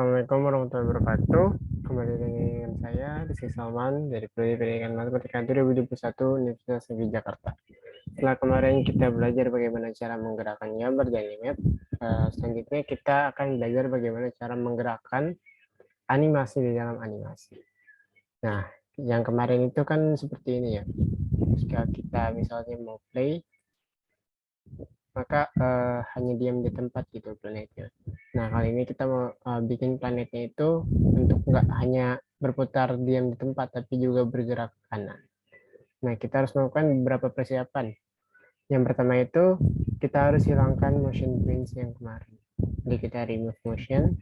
Assalamualaikum warahmatullahi wabarakatuh. Kembali dengan saya Rizky Salman dari Prodi Pendidikan Matematika 2021 Universitas Negeri Jakarta. Setelah kemarin kita belajar bagaimana cara menggerakkan gambar dan animate, selanjutnya kita akan belajar bagaimana cara menggerakkan animasi di dalam animasi. Nah, yang kemarin itu kan seperti ini ya. Jika kita misalnya mau play, maka hanya diam di tempat gitu planetnya. Nah, kali ini kita mau bikin planetnya itu untuk nggak hanya berputar diam di tempat, tapi juga bergerak ke kanan. Nah, kita harus melakukan beberapa persiapan. Yang pertama itu, kita harus hilangkan motion blurs yang kemarin. Jadi kita remove motion,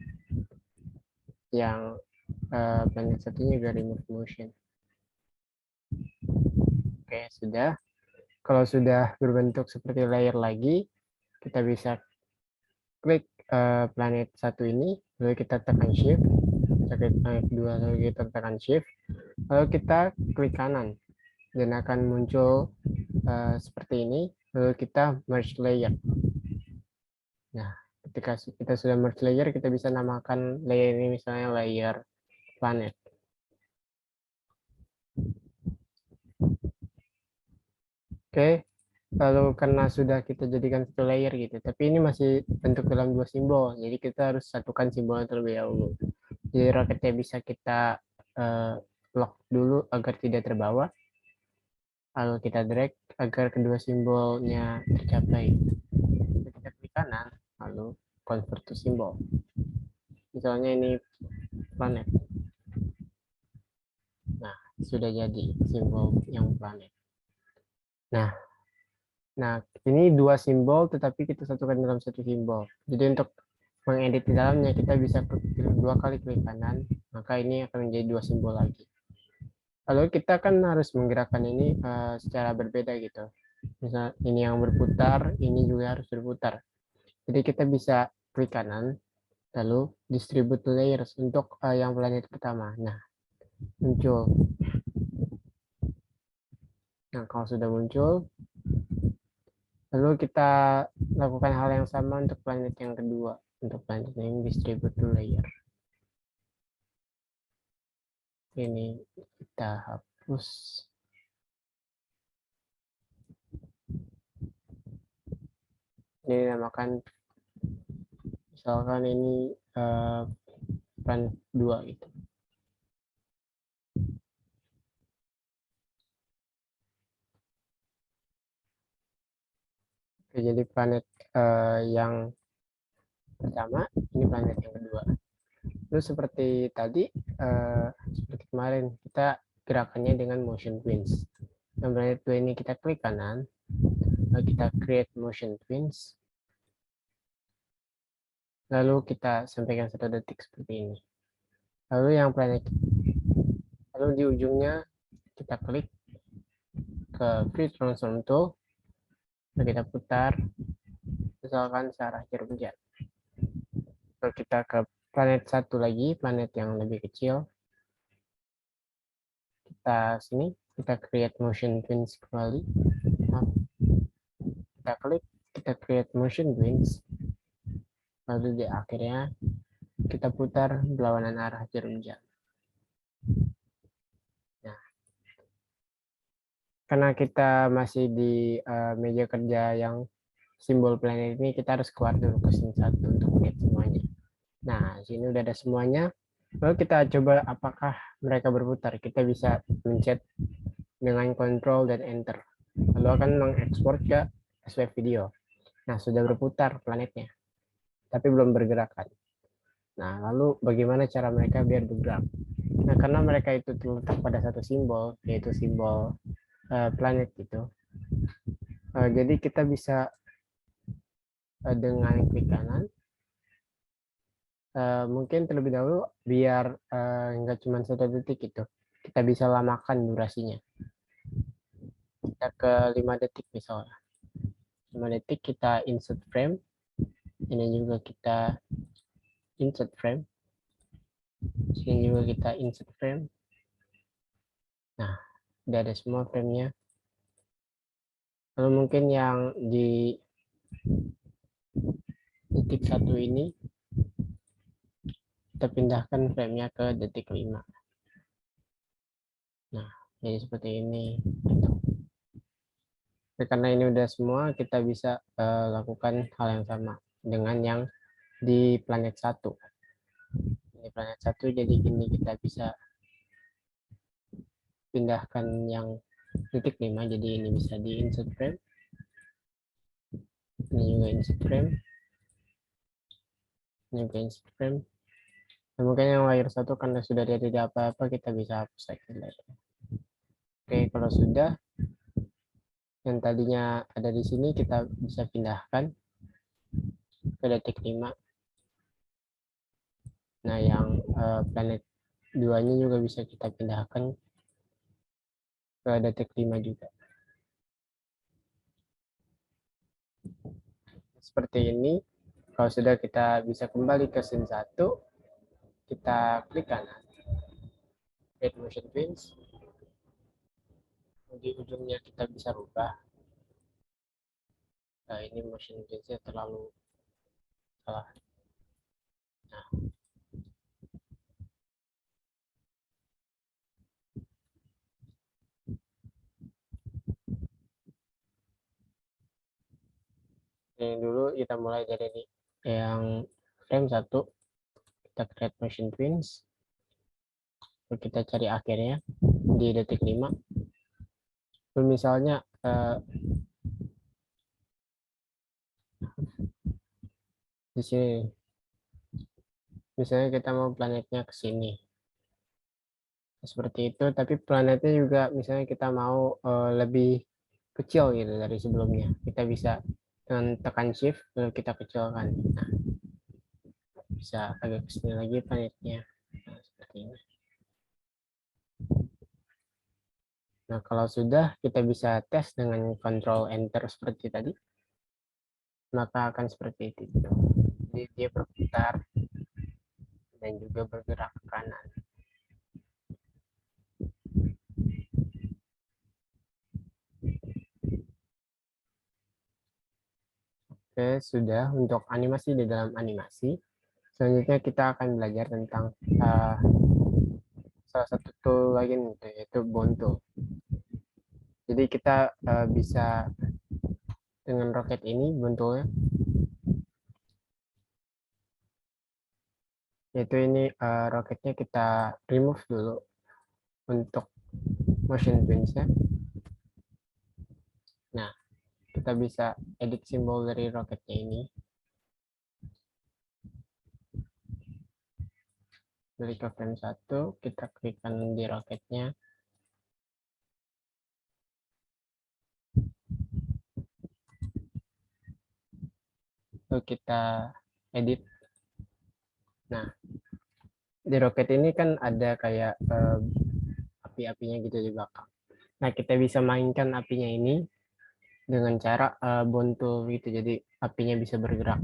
yang planet satunya juga remove motion. Oke, sudah. Kalau sudah berbentuk seperti layer lagi, kita bisa klik planet satu ini, lalu kita tekan shift, kita klik planet 2, lalu kita tekan shift, lalu kita klik kanan, dan akan muncul seperti ini, lalu kita merge layer. Nah, ketika kita sudah merge layer, kita bisa namakan layer ini misalnya layer planet. Oke, lalu karena sudah kita jadikan satu layer gitu, tapi ini masih bentuk dalam dua simbol, jadi kita harus satukan simbolnya terlebih dahulu. Jadi roketnya bisa kita lock dulu agar tidak terbawa, lalu kita drag agar kedua simbolnya tercapai. Kita klik kanan, lalu convert to symbol. Misalnya ini planet. Nah, sudah jadi simbol yang planet. Nah, ini dua simbol tetapi kita satukan dalam satu simbol. Jadi untuk mengedit di dalamnya kita bisa dua kali klik kanan, maka ini akan menjadi dua simbol lagi. Lalu kita kan harus menggerakkan ini secara berbeda gitu. Misal ini yang berputar, ini juga harus berputar. Jadi kita bisa klik kanan, lalu distribute layers untuk yang planet pertama. Nah, muncul. Nah, kalau sudah muncul, lalu kita lakukan hal yang sama untuk planet yang kedua. Untuk planet yang distribute layer. Ini kita hapus. Ini dinamakan, misalkan ini planet 2 gitu. Oke, jadi planet yang pertama, ini planet yang kedua. Terus seperti tadi, seperti kemarin, kita gerakannya dengan motion twins. Yang planet 2 ini kita klik kanan, lalu kita create motion twins, lalu kita sampaikan 1 detik seperti ini. Lalu yang planet, lalu di ujungnya kita klik ke free transform tool, lalu kita putar, misalkan searah jarum jam. Lalu kita ke planet satu lagi, planet yang lebih kecil. Kita sini, kita create motion twins kembali. Kita klik, kita create motion twins. Lalu di akhirnya kita putar berlawanan arah jarum jam. Nah, karena kita masih di meja kerja yang simbol planet ini, kita harus keluar dulu ke scene 1 untuk lihat semuanya. Nah, sini udah ada semuanya. Lalu kita coba apakah mereka berputar. Kita bisa mencet dengan Ctrl dan Enter. Lalu akan mengekspor ke SW video. Nah, sudah berputar planetnya, tapi belum bergerakan. Nah, lalu bagaimana cara mereka biar bergerak? Nah, karena mereka itu terletak pada satu simbol, yaitu simbol planet gitu. Jadi kita bisa dengan klik kanan, mungkin terlebih dahulu biar nggak cuma 1 detik itu, kita bisa lamakan durasinya. Kita ke 5 detik misalnya. 5 detik kita insert frame. Ini juga kita insert frame. Sini juga kita insert frame. Nah, udah ada semua frame-nya. Lalu mungkin yang di titik 1 ini kita pindahkan frame-nya ke detik 5. Nah, jadi seperti ini. Karena ini udah semua, kita bisa lakukan hal yang sama dengan yang di planet 1. Di planet 1 jadi ini kita bisa pindahkan yang detik 5, jadi ini bisa di insert frame, ini juga insert frame, ini juga insert frame. Dan mungkin yang layer 1 karena sudah tidak apa-apa, kita bisa hapus lagi layer. Oke, kalau sudah, yang tadinya ada di sini kita bisa pindahkan ke detik 5. Nah, yang planet 2-nya juga bisa kita pindahkan ke detik 5 juga. Seperti ini. Kalau sudah, kita bisa kembali ke scene 1, kita klik kanan, create motion twins. Di ujungnya kita bisa rubah. Nah, ini motion twinsnya terlalu salah. Nah, ini dulu kita mulai dari ini. Yang frame 1, kita create motion twins. Lalu kita cari akhirnya di detik 5. Lalu misalnya di sini, misalnya kita mau planetnya ke sini, seperti itu. Tapi planetnya juga misalnya kita mau lebih kecil gitu dari sebelumnya, kita bisa dengan tekan shift lalu kita kecilkan. Nah, bisa agak kesini lagi planetnya. Nah, seperti ini. Nah, kalau sudah, kita bisa tes dengan Ctrl Enter seperti tadi, maka akan seperti itu. Jadi dia berputar dan juga bergerak ke kanan. Oke, sudah untuk animasi di dalam animasi. Selanjutnya kita akan belajar tentang salah satu tool lagi, yaitu Bone Tool. Jadi kita bisa dengan roket ini, Bone Tool-nya, yaitu ini roketnya kita remove dulu untuk motion twins-nya. Nah, kita bisa edit simbol dari roketnya ini. Dari ke frame 1, kita klik kanan di roketnya. Lalu kita edit. Nah, di roket ini kan ada kayak api-apinya gitu di belakang. Nah, kita bisa mainkan apinya ini dengan cara Bone Tool gitu, jadi apinya bisa bergerak.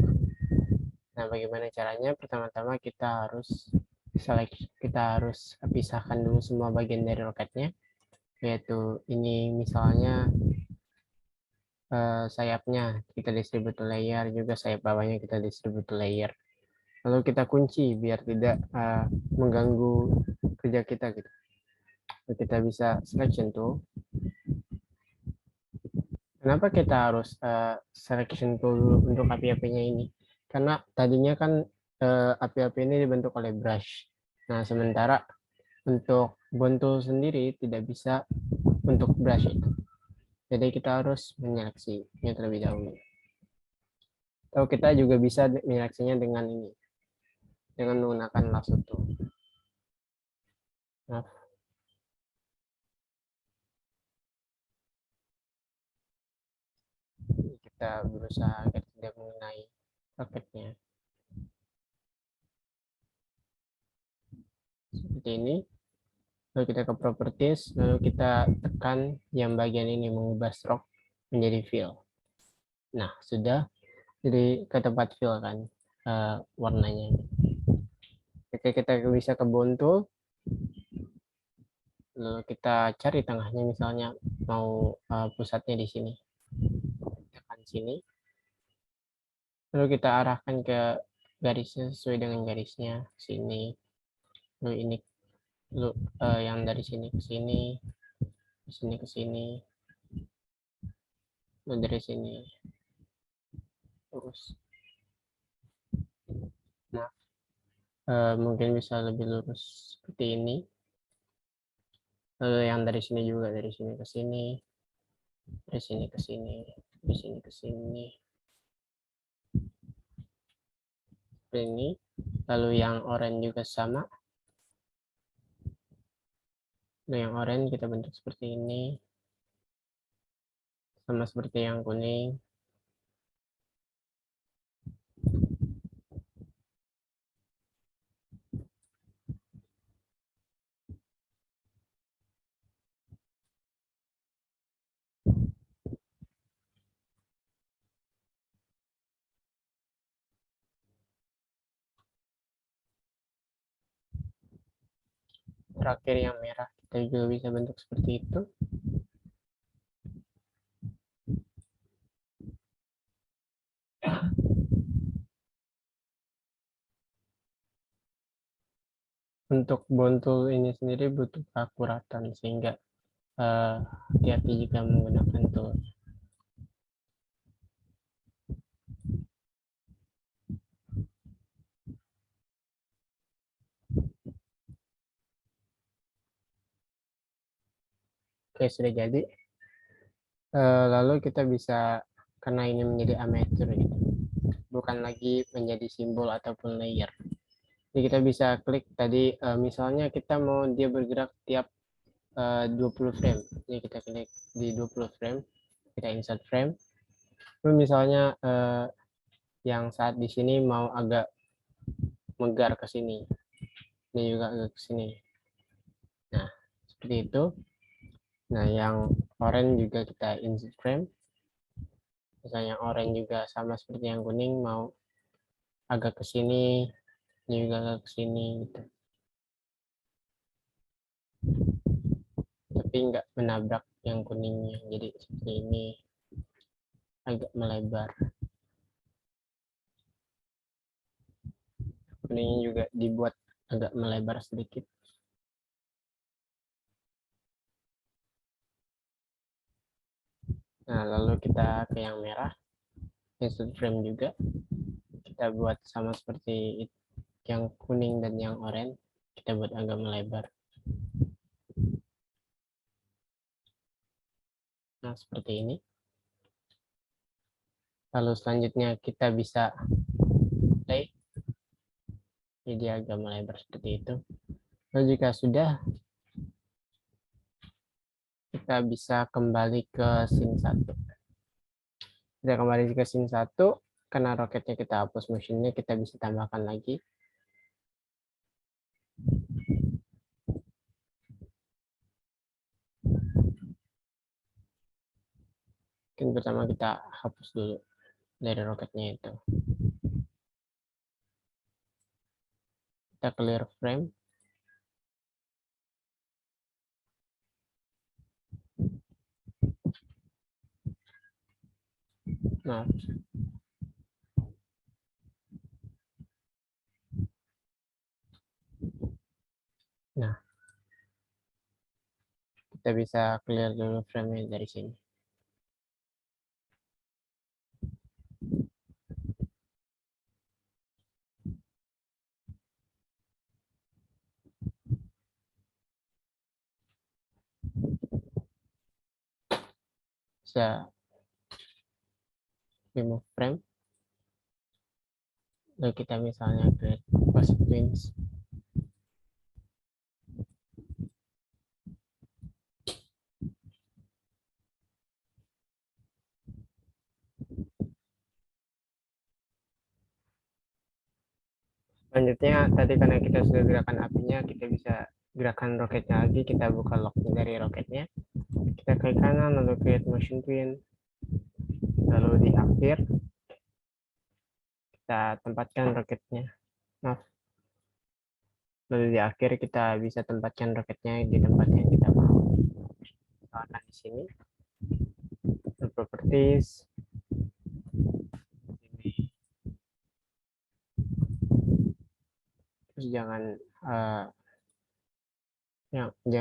Nah, bagaimana caranya? Pertama-tama kita harus pisahkan dulu semua bagian dari roketnya, yaitu ini misalnya sayapnya kita distribute layer, juga sayap bawahnya kita distribute layer. Lalu kita kunci biar tidak mengganggu kerja kita gitu. Lalu kita bisa selection tool. Kenapa kita harus selection tool dulu untuk api-apinya ini? Karena tadinya kan api-api ini dibentuk oleh brush. Nah, sementara untuk Bone Tool sendiri tidak bisa untuk brush itu. Jadi kita harus menyeleksinya terlebih dahulu. Atau kita juga bisa menyeleksinya dengan ini, dengan menggunakan lasso tool. Nah, kita berusaha agar tidak mengenai roketnya. Seperti ini. Lalu kita ke properties, lalu kita tekan yang bagian ini, mengubah stroke menjadi fill. Nah, sudah. Jadi ke tempat fill kan warnanya. Oke, kita bisa ke Bone Tool. Lalu kita cari tengahnya, misalnya mau pusatnya di sini. Tekan sini. Lalu kita arahkan ke garisnya sesuai dengan garisnya sini. Lalu ini yang dari sini ke sini, ke sini ke sini, lalu dari sini lurus. Nah, mungkin bisa lebih lurus seperti ini. Lalu yang dari sini juga, dari sini ke sini, dari sini ke sini, dari sini ke sini. Seperti ini. Lalu yang oranye juga sama. Lalu yang oranye kita bentuk seperti ini. Sama seperti yang kuning. Terakhir yang merah kita juga bisa bentuk seperti itu. Untuk bontul ini sendiri butuh keakuratan sehingga hati-hati jika menggunakan tool. Oke, sudah jadi. Lalu kita bisa, karena ini menjadi amatur gitu, bukan lagi menjadi simbol ataupun layer. Jadi kita bisa klik tadi, misalnya kita mau dia bergerak tiap 20 frame. Jadi kita klik di 20 frame, kita insert frame. Lalu misalnya yang saat di sini mau agak megar ke sini, ini juga agak ke sini. Nah, seperti itu. Nah, yang orange juga kita insert frame. Misalnya orange juga sama seperti yang kuning, mau agak ke sini, ini juga agak ke sini gitu. Tapi nggak menabrak yang kuningnya, jadi seperti ini agak melebar. Kuningnya juga dibuat agak melebar sedikit. Nah, lalu kita ke yang merah, insert frame juga. Kita buat sama seperti yang kuning dan yang oranye, kita buat agak melebar. Nah, seperti ini. Lalu selanjutnya kita bisa play. Jadi agak melebar seperti itu. Lalu jika sudah, kita bisa kembali ke scene 1. Kita kembali ke scene 1, karena roketnya kita hapus motionnya, kita bisa tambahkan lagi. Mungkin pertama kita hapus dulu dari roketnya itu. Kita clear frame. Nah, kita bisa clear dulu frame dari sini. Bisa remove frame. Lalu kita misalnya create post twins. Selanjutnya tadi karena kita sudah gerakan apinya, kita bisa gerakan roketnya lagi. Kita buka lock dari roketnya, kita klik kanan lalu create motion twin, lalu di akhir kita tempatkan roketnya. Maaf. Lalu di akhir kita bisa tempatkan roketnya di tempat yang kita mau. Misalkan di sini, properties, ini Terus jangan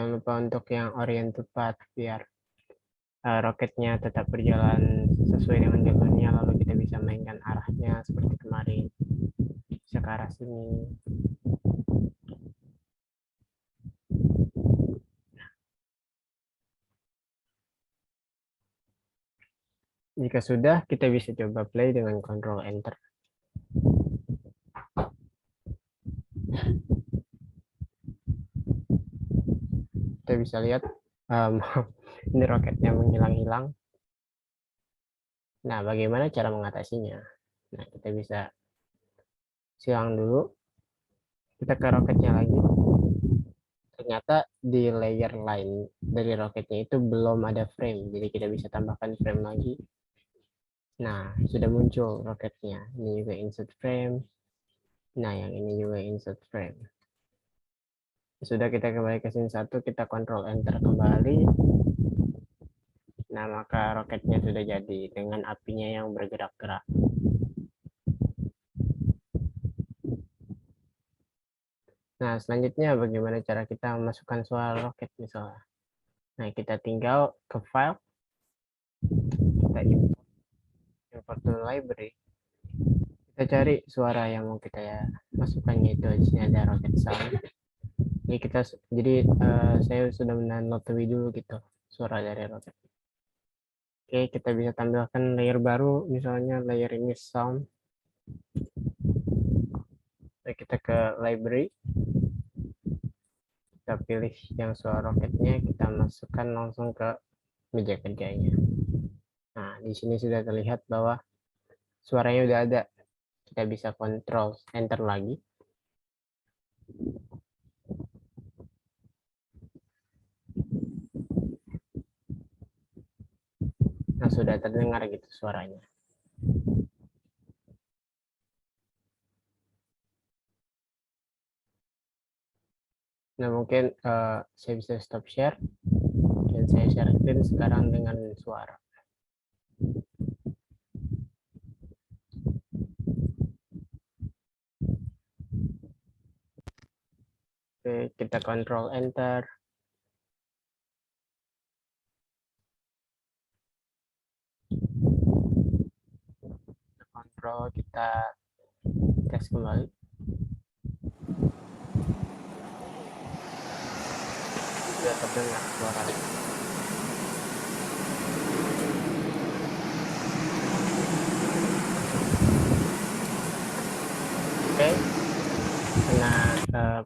lupa untuk yang oriented path biar roketnya tetap berjalan sesuai dengan jalurnya, lalu kita bisa mainkan arahnya seperti kemarin, bisa ke arah sini. Jika sudah, kita bisa coba play dengan Ctrl Enter. Kita bisa lihat ini roketnya menghilang-hilang. Nah, bagaimana cara mengatasinya? Nah, kita bisa silang dulu. Kita ke roketnya lagi. Ternyata di layer lain dari roketnya itu belum ada frame. Jadi kita bisa tambahkan frame lagi. Nah, sudah muncul roketnya. Ini juga insert frame. Nah, yang ini juga insert frame. Sudah, kita kembali ke scene 1, kita Ctrl Enter kembali. Nah, maka roketnya sudah jadi dengan apinya yang bergerak-gerak. Nah, selanjutnya bagaimana cara kita memasukkan suara roket misalnya. Nah, kita tinggal ke file, kita import to library. Kita cari suara yang mau kita masukkan, yaitu di sini ada rocket sound. Saya sudah mendownload lebih dulu gitu suara dari roket. Oke, kita bisa tambahkan layer baru, misalnya layer ini sound. Kita ke library, kita pilih yang suara roketnya, kita masukkan langsung ke meja kerjanya. Nah, di sini sudah terlihat bahwa suaranya udah ada. Kita bisa Ctrl Enter lagi. Nah, sudah terdengar gitu suaranya. Nah, mungkin saya bisa stop share dan saya share screen sekarang dengan suara. Oke, kita Ctrl Enter. Ctrl, kita tes kembali. Sudah terdengar suaranya. Oke, karena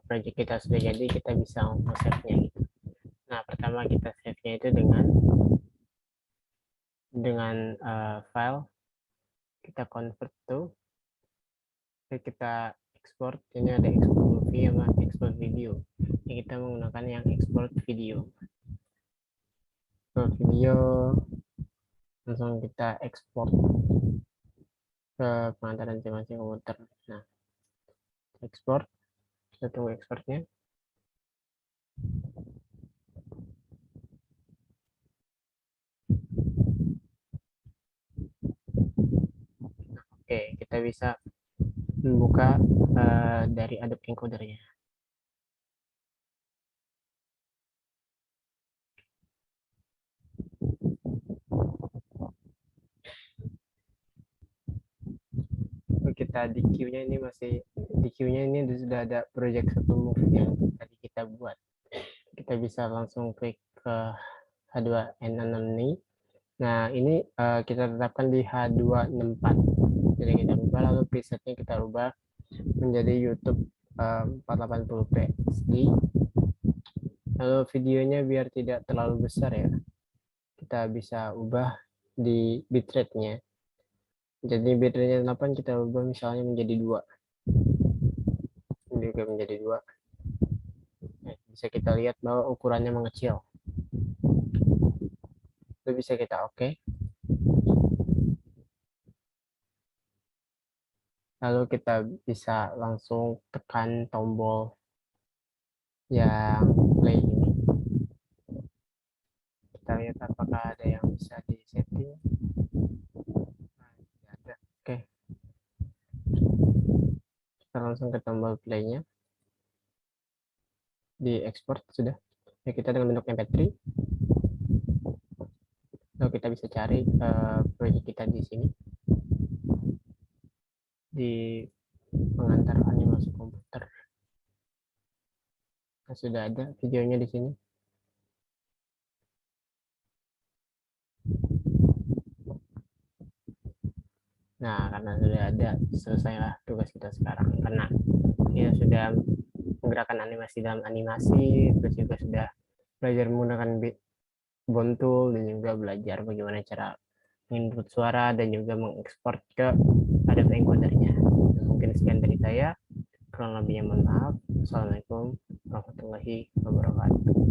project kita sudah jadi, kita bisa save-nya gitu. Nah, pertama kita save-nya itu dengan file, kita convert to, kita export. Ini ada export movie sama export video. Ini kita menggunakan yang export video. Video langsung kita ekspor ke pengantaran masing-masing komputer. Nah, ekspor, kita tunggu ekspornya. Oke, kita bisa membuka dari Adobe Encoder-nya. Kita di queue-nya ini sudah ada project satu move yang tadi kita buat. Kita bisa langsung klik ke H2N6 ini. Nah, ini kita tetapkan di H264. Jadi kita ubah, lalu presetnya kita ubah menjadi YouTube 480p SD. Lalu videonya biar tidak terlalu besar ya, kita bisa ubah di bitrate-nya. Jadi bitrate-nya 8, kita ubah misalnya menjadi 2. Ini juga menjadi 2. Bisa kita lihat bahwa ukurannya mengecil. Itu bisa kita oke. Lalu kita bisa langsung tekan tombol yang play ini. Kita lihat apakah ada yang bisa di setting. Ada. Oke. Kita langsung ke tombol play-nya. diekspor sudah. Ya, kita dengan bentuk MP3. Lalu kita bisa cari proyek kita di sini di pengantar animasi komputer. Nah, sudah ada videonya di sini. Nah, karena sudah ada, selesailah tugas kita sekarang. Karena ya sudah menggerakkan animasi dalam animasi, terus juga sudah belajar menggunakan Bone Tool, dan juga belajar bagaimana cara menginput suara dan juga mengekspor ke Adobe Encoder-nya. Nah, mungkin sekian dari saya. Kurang lebihnya mohon maaf. Assalamualaikum warahmatullahi wabarakatuh.